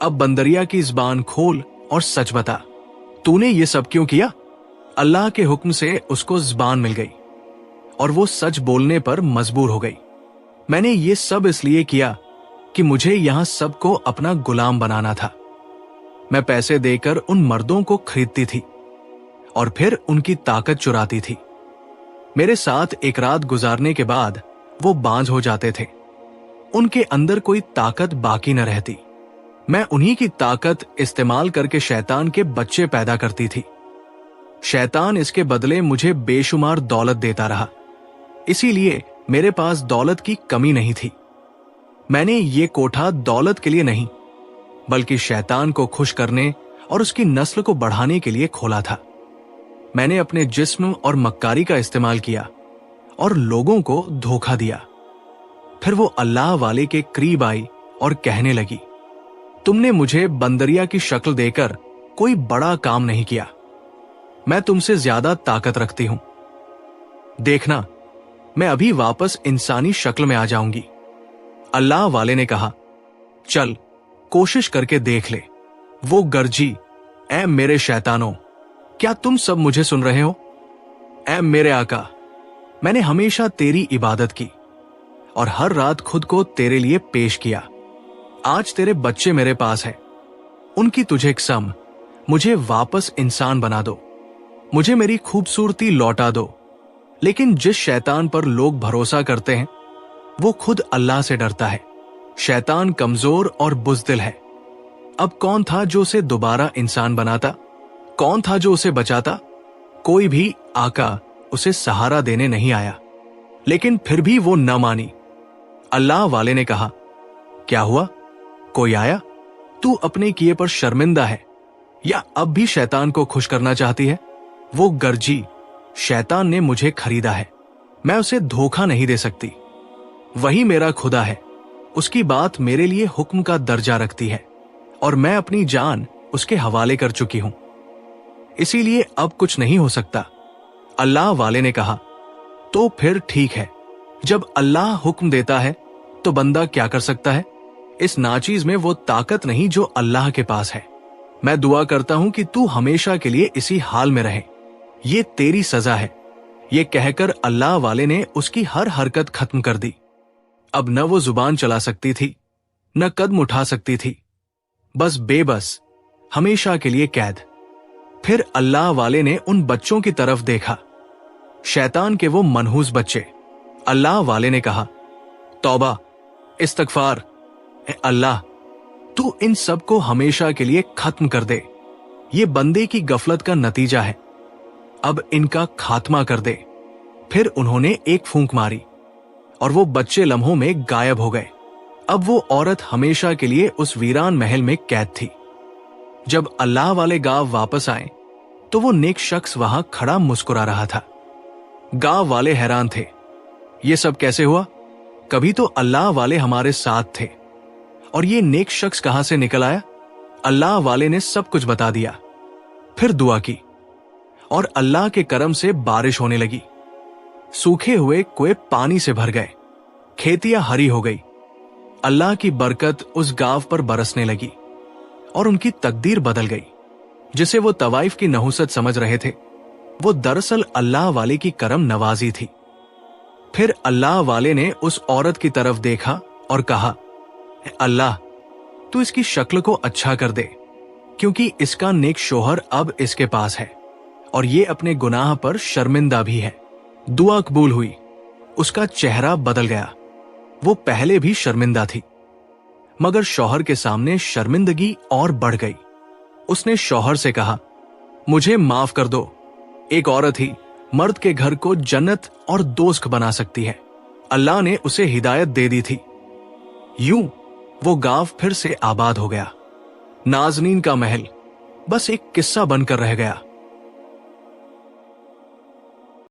अब बंदरिया की ज़बान खोल और सच बता, तूने ये सब क्यों किया? अल्लाह के हुक्म से उसको ज़बान मिल गई और वो सच बोलने पर मजबूर हो गई। मैंने ये सब इसलिए किया कि मुझे यहां सबको अपना गुलाम बनाना था। मैं पैसे देकर उन मर्दों को खरीदती थी और फिर उनकी ताकत चुराती थी। मेरे साथ एक रात गुजारने के बाद वो बांझ हो जाते थे। उनके अंदर कोई ताकत बाकी न रहती। मैं उन्हीं की ताकत इस्तेमाल करके शैतान के बच्चे पैदा करती थी। शैतान इसके बदले मुझे बेशुमार दौलत देता रहा, इसीलिए मेरे पास दौलत की कमी नहीं थी। मैंने ये कोठा दौलत के लिए नहीं, बल्कि शैतान को खुश करने और उसकी नस्ल को बढ़ाने के लिए खोला था। मैंने अपने जिस्म और मक्कारी का इस्तेमाल किया और लोगों को धोखा दिया। फिर वो अल्लाह वाले के करीब आई और कहने लगी, तुमने मुझे बंदरिया की शक्ल देकर कोई बड़ा काम नहीं किया। मैं तुमसे ज्यादा ताकत रखती हूं। देखना, मैं अभी वापस इंसानी शक्ल में आ जाऊंगी। अल्लाह वाले ने कहा, चल कोशिश करके देख ले। वो गर्जी, ऐ मेरे शैतानों, क्या तुम सब मुझे सुन रहे हो? ऐ मेरे आका, मैंने हमेशा तेरी इबादत की और हर रात खुद को तेरे लिए पेश किया। आज तेरे बच्चे मेरे पास हैं, उनकी तुझे कसम, मुझे वापस इंसान बना दो, मुझे मेरी खूबसूरती लौटा दो। लेकिन जिस शैतान पर लोग भरोसा करते हैं वो खुद अल्लाह से डरता है। शैतान कमजोर और बुज़दिल है। अब कौन था जो उसे दोबारा इंसान बनाता? कौन था जो उसे बचाता? कोई भी आका उसे सहारा देने नहीं आया, लेकिन फिर भी वो न मानी। अल्लाह वाले ने कहा, क्या हुआ? कोई आया? तू अपने किए पर शर्मिंदा है या अब भी शैतान को खुश करना चाहती है? वो गर्जी, शैतान ने मुझे खरीदा है, मैं उसे धोखा नहीं दे सकती। वही मेरा खुदा है, उसकी बात मेरे लिए हुक्म का दर्जा रखती है और मैं अपनी जान उसके हवाले कर चुकी हूं, इसीलिए अब कुछ नहीं हो सकता। अल्लाह वाले ने कहा, तो फिर ठीक है, जब अल्लाह हुक्म देता है तो बंदा क्या कर सकता है? इस नाचीज में वो ताकत नहीं जो अल्लाह के पास है। मैं दुआ करता हूं कि तू हमेशा के लिए इसी हाल में रहे, ये तेरी सजा है। ये कहकर अल्लाह वाले ने उसकी हर हरकत खत्म कर दी। अब न वो जुबान चला सकती थी, न कदम उठा सकती थी, बस बेबस, हमेशा के लिए कैद। फिर अल्लाह वाले ने उन बच्चों की तरफ देखा, शैतान के वो मनहूस बच्चे। अल्लाह वाले ने कहा, तौबा, इस्तगफार, ए अल्लाह, तू इन सब को हमेशा के लिए खत्म कर दे। ये बंदे की गफलत का नतीजा है, अब इनका खात्मा कर दे। फिर उन्होंने एक फूंक मारी और वो बच्चे लम्हों में गायब हो गए। अब वो औरत हमेशा के लिए उस वीरान महल में कैद थी। जब अल्लाह वाले गांव वापस आए तो वो नेक शख्स वहां खड़ा मुस्कुरा रहा था। गांव वाले हैरान थे, ये सब कैसे हुआ? कभी तो अल्लाह वाले हमारे साथ थे, और ये नेक शख्स कहां से निकल आया? अल्लाह वाले ने सब कुछ बता दिया। फिर दुआ की और अल्लाह के करम से बारिश होने लगी। सूखे हुए कुएं पानी से भर गए, खेतियां हरी हो गई। अल्लाह की बरकत उस गांव पर बरसने लगी और उनकी तकदीर बदल गई। जिसे वो तवाइफ की नहुसत समझ रहे थे, वो दरअसल अल्लाह वाले की करम नवाजी थी। फिर अल्लाह वाले ने उस औरत की तरफ देखा और कहा, अल्लाह, तू इसकी शक्ल को अच्छा कर दे, क्योंकि इसका नेक शोहर अब इसके पास है और ये अपने गुनाह पर शर्मिंदा भी है। दुआ कबूल हुई, उसका चेहरा बदल गया। वो पहले भी शर्मिंदा थी, मगर शौहर के सामने शर्मिंदगी और बढ़ गई। उसने शौहर से कहा, मुझे माफ कर दो, एक औरत ही मर्द के घर को जन्नत और दोज़ख बना सकती है। अल्लाह ने उसे हिदायत दे दी थी। यूं वो गांव फिर से आबाद हो गया। नाजनीन का महल बस एक किस्सा बनकर रह गया।